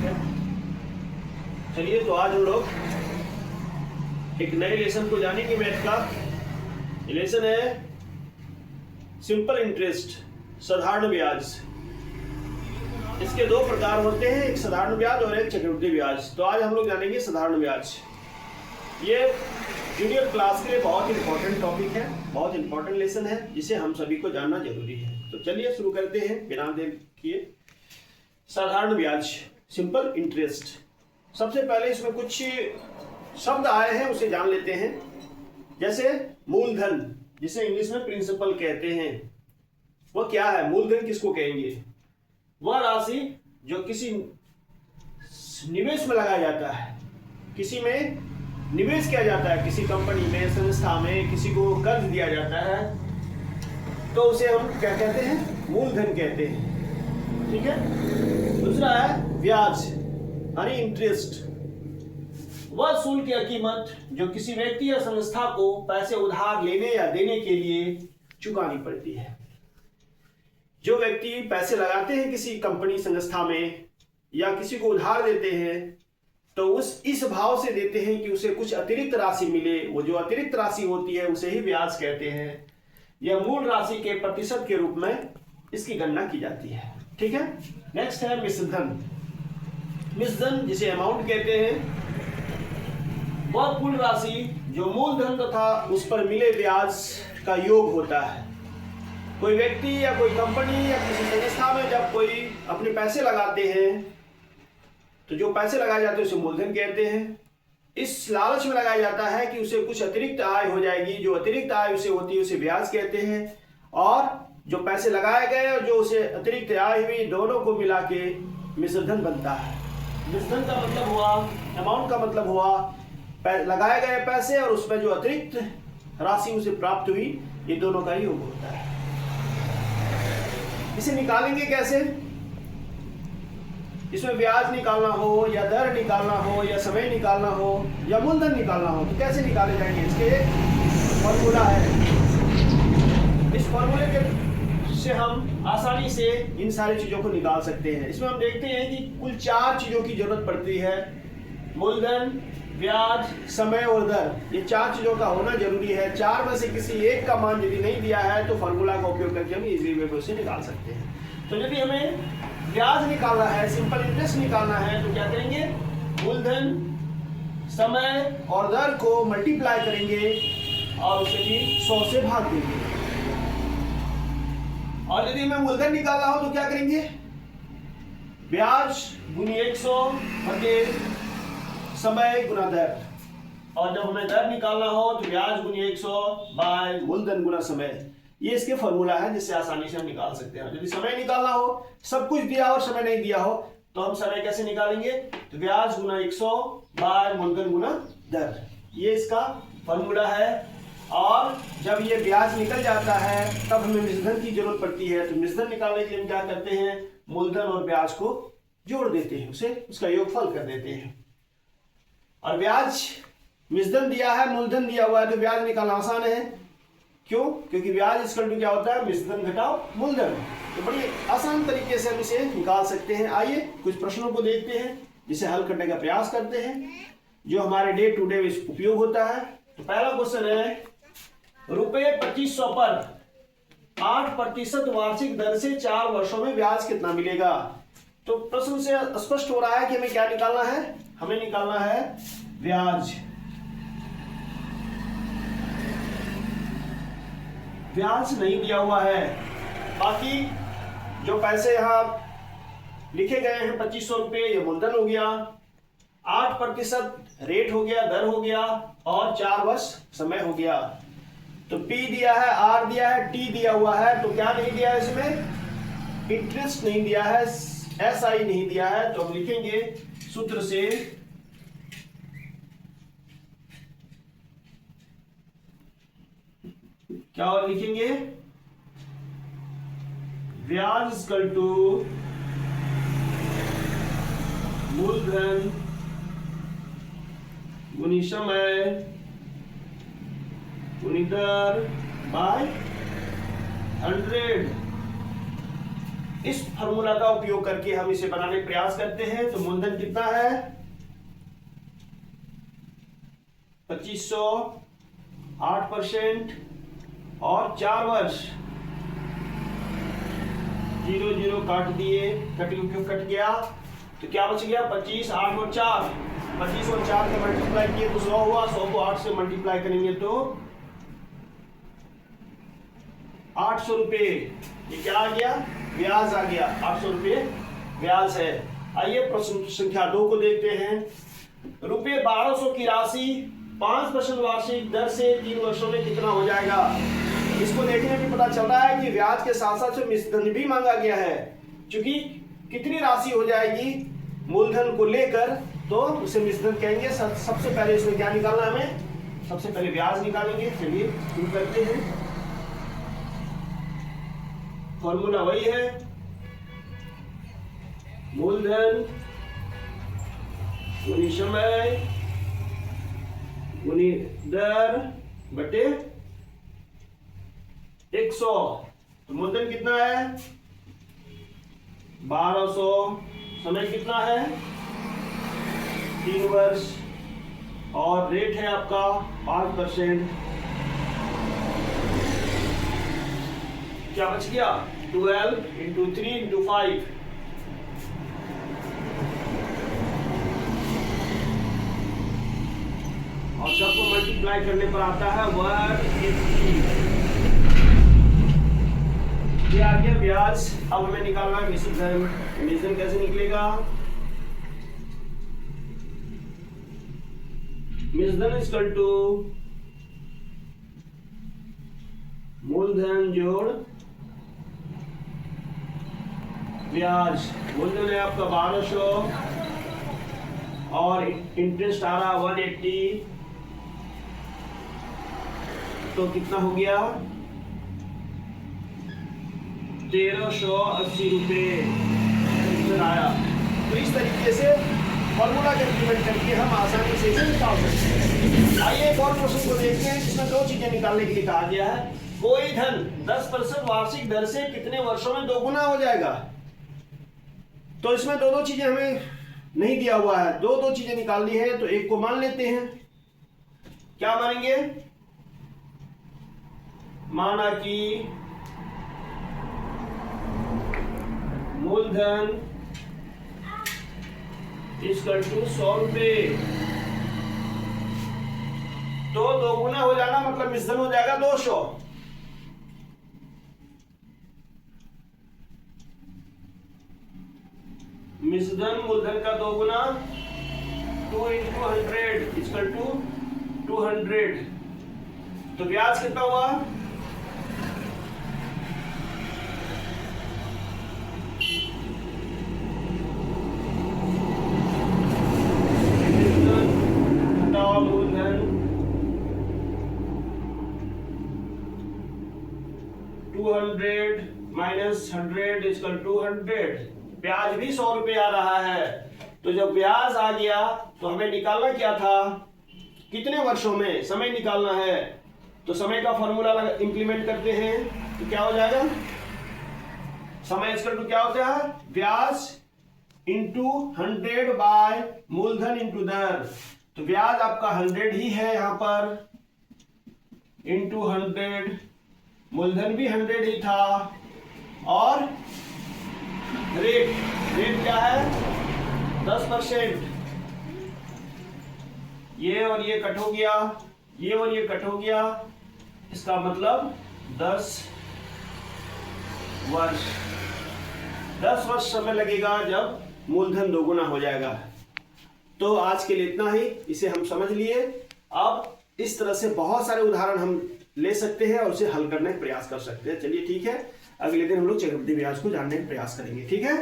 है। चलिए तो आज हम लोग एक नए लेसन को जानेंगे मैथ का। ये लेसन है सिंपल इंटरेस्ट, साधारण ब्याज। इसके दो प्रकार होते हैं, एक साधारण ब्याज और एक चक्रवृद्धि ब्याज। तो आज हम लोग जानेंगे साधारण ब्याज। ये जूनियर क्लास के लिए बहुत इंपॉर्टेंट टॉपिक है, बहुत इंपॉर्टेंट लेसन है, जिसे हम सभी को जानना जरूरी है। तो चलिए शुरू करते हैं बिना देर किए। साधारण ब्याज, सिंपल इंटरेस्ट। सबसे पहले इसमें कुछ शब्द आए हैं, उसे जान लेते हैं। जैसे मूलधन, जिसे इंग्लिश में प्रिंसिपल कहते हैं, वह क्या है? मूलधन किसको कहेंगे? वह राशि जो किसी निवेश में लगाया जाता है, किसी में निवेश किया जाता है, किसी कंपनी में, संस्था में, किसी को कर्ज दिया जाता है, तो उसे हम क्या कहते हैं? मूलधन कहते हैं। ठीक है। दूसरा है ब्याज यानी इंटरेस्ट। वह शुल्क या कीमत जो किसी व्यक्ति या संस्था को पैसे उधार लेने या देने के लिए चुकानी पड़ती है। जो व्यक्ति पैसे लगाते हैं किसी कंपनी, संस्था में, या किसी को उधार देते हैं, तो इस भाव से देते हैं कि उसे कुछ अतिरिक्त राशि मिले। वो जो अतिरिक्त राशि होती है उसे ही ब्याज कहते हैं। यह मूल राशि के प्रतिशत के रूप में इसकी गणना की जाती है। ठीक है। नेक्स्ट है मिश्रधन। मिश्रधन जिसे अमाउंट कहते हैं, वह कुल राशि जो मूलधन तथा उस पर मिले ब्याज का योग होता है। कोई व्यक्ति या कोई कंपनी या किसी संस्था में जब कोई अपने पैसे लगाते हैं, तो जो पैसे लगाए जाते हैं उसे मूलधन कहते हैं। इस लालच में लगाया जाता है कि उसे कुछ अतिरिक्त आय हो जाएगी। जो अतिरिक्त आय उसे होती है उसे ब्याज कहते हैं। और जो पैसे लगाए गए और जो उसे अतिरिक्त आय हुई, दोनों को मिला के मिश्रधन बनता है। मिश्रधन का मतलब हुआ, अमाउंट का मतलब हुआ लगाए गए पैसे और उसमें जो अतिरिक्त राशि उसे प्राप्त हुई, ये दोनों का योग होता है। इसे निकालेंगे कैसे? इसमें ब्याज निकालना हो या दर निकालना हो या समय निकालना हो या मूलधन निकालना हो, तो कैसे निकाले जाएंगे? इसके एक फॉर्मूला है। इस फॉर्मूले के से हम आसानी से इन सारी चीजों को निकाल सकते हैं। इसमें हम देखते हैं कि कुल 4 चीजों की जरूरत पड़ती है। मूलधन, ब्याज, समय और दर। ये 4 चीजों का होना जरूरी है। 4 में से किसी एक का मान यदि नहीं दिया है तो फॉर्मूला का उपयोग करके हम इजी वे में उसे निकाल सकते हैं। तो यदि हमें ब्याज निकालना है, सिंपल इंटरेस्ट निकालना है, तो क्या करेंगे? मूलधन, समय और दर को मल्टीप्लाई करेंगे और उसे भी 100 से भाग देंगे। और यदि हमें मूलधन निकालना हो तो क्या करेंगे? ब्याज गुनी 100 बटे समय गुना दर। और जब हमें दर निकालना हो तो ब्याज गुनी 100 बाय मूलधन गुना समय। ये इसके फॉर्मूला है जिससे आसानी से हम निकाल सकते हैं। यदि समय निकालना हो, सब कुछ दिया और समय नहीं दिया हो, तो हम समय कैसे निकालेंगे? तो ब्याज गुना 100 बाय मूलधन गुना दर। ये इसका फॉर्मूला है। और जब ये ब्याज निकल जाता है तब हमें मिश्रधन की जरूरत पड़ती है। तो मिश्रधन निकालने के लिए हम क्या करते हैं? मूलधन और ब्याज को जोड़ देते हैं, उसे उसका योगफल कर देते हैं। और ब्याज, मिश्रधन दिया है, मूलधन दिया हुआ है, तो ब्याज निकालना आसान है। क्यों? क्योंकि ब्याज इक्वल टू क्या होता है? मिश्रधन घटाओ मूलधन। तो बड़ी आसान तरीके से हम इसे निकाल सकते हैं। आइए कुछ प्रश्नों को देखते हैं, जिसे हल करने का प्रयास करते हैं, जो हमारे डे टू डे उपयोग होता है। तो पहला क्वेश्चन है, रुपये 2500 पर 8% वार्षिक दर से 4 वर्षों में ब्याज कितना मिलेगा? तो प्रश्न से स्पष्ट हो रहा है कि हमें क्या निकालना है? हमें निकालना है ब्याज। ब्याज नहीं दिया हुआ है। बाकी जो पैसे यहां लिखे गए हैं 2500 रुपये, ये मूलधन हो गया, 8% रेट हो गया, दर हो गया, और 4 वर्ष समय हो गया। तो P दिया है, R दिया है, T दिया हुआ है, तो क्या नहीं दिया है इसमें? इंटरेस्ट नहीं दिया है, SI नहीं दिया है। तो हम लिखेंगे सूत्र से क्या और लिखेंगे? ब्याज इक्वल टू मूलधन गुनी समय गुनी दर बाय 100। इस फॉर्मूला का उपयोग करके हम इसे बनाने का प्रयास करते हैं। तो मूलधन कितना है 2500, 8% और 4 वर्ष, 0 0 काट दिए, कट गया तो क्या बच गया 25, 8 और 4, 25 और 4 का मल्टीप्लाई किए तो 100 हुआ, 100 को 8 से मल्टीप्लाई करेंगे तो 800 रुपये। ये क्या आ गया ब्याज आ गया, 800 रुपये ब्याज है। आइए प्रश्न संख्या 2 को देखते हैं। रुपये 1200 की राशि 5% वार्षिक दर से 3 वर्षों में कितना हो जाएगा। इसको देखने में पता चल रहा है कि ब्याज के साथ साथ मिश्रधन भी मांगा गया है। क्योंकि कितनी राशि हो जाएगी मूलधन को लेकर तो उसे मिश्रधन कहेंगे। सबसे पहले इसमें क्या निकालना है हमें, सबसे पहले ब्याज निकालेंगे। चलिए शुरू करते हैं। फॉर्मूला वही है, मूलधन गुनी समय गुनी दर बटे 100। तो मूलधन कितना है 1200, समय कितना है 3 वर्ष और रेट है आपका 5%। क्या बच गया 12 × 3 × 5। और सबको मल्टीप्लाई करने पर आता है 180। ये आ गया ब्याज। अब हमें निकालना है मिश्रधन। मिश्रधन कैसे निकलेगा, मिश्रधन इक्वल टू मूलधन जोड़ ब्याज। मूलधन है आपका 1200 और इंटरेस्ट आ रहा 180, तो कितना हो गया 1380 रुपये आया। तो इस तरीके से फॉर्मूला का इम्प्लीमेंट करके हम आसानी से इसे निकाल सकते हैं। आइए एक और क्वेश्चन को देखते हैं जिसमें 2 चीजें निकालने के लिए कहा गया है। कोई धन 10% वार्षिक दर से कितने वर्षों में 2 गुना हो जाएगा। तो इसमें 2 चीजें हमें नहीं दिया हुआ है, 2 चीजें निकालनी है। तो एक को मान लेते हैं। क्या मानेंगे, माना कि मूलधन इक्वल टू 100 रुपये। तो 2 गुना हो जाना मतलब मिश्रधन हो जाएगा 200। मिश्रधन मूलधन का 2 गुना 2 × 100 इक्वल टू 200। तो ब्याज कितना हुआ मूलधन 200 माइनस 100 इक्वल टू 200। ब्याज भी 100 रुपये आ रहा है। तो जब ब्याज आ गया तो हमें निकालना क्या था, कितने वर्षों में समय निकालना है। तो समय का फॉर्मूला इंप्लीमेंट करते हैं तो क्या हो जाएगा, समय इक्वल टू क्या होता है ब्याज इंटू 100 बाय मूलधन इंटू दर। तो ब्याज आपका 100 ही है यहां पर, इंटू 100, मूलधन भी 100 ही था और रेट क्या है 10%। ये और ये कट हो गया, ये और ये कट हो गया, इसका मतलब 10 वर्ष। 10 वर्ष समय लगेगा जब मूलधन 2 गुना हो जाएगा। तो आज के लिए इतना ही, इसे हम समझ लिए। अब इस तरह से बहुत सारे उदाहरण हम ले सकते हैं और उसे हल करने का प्रयास कर सकते हैं। चलिए ठीक है, अगले दिन हम लोग चक्रवृद्धि ब्याज को जानने का प्रयास करेंगे। ठीक है।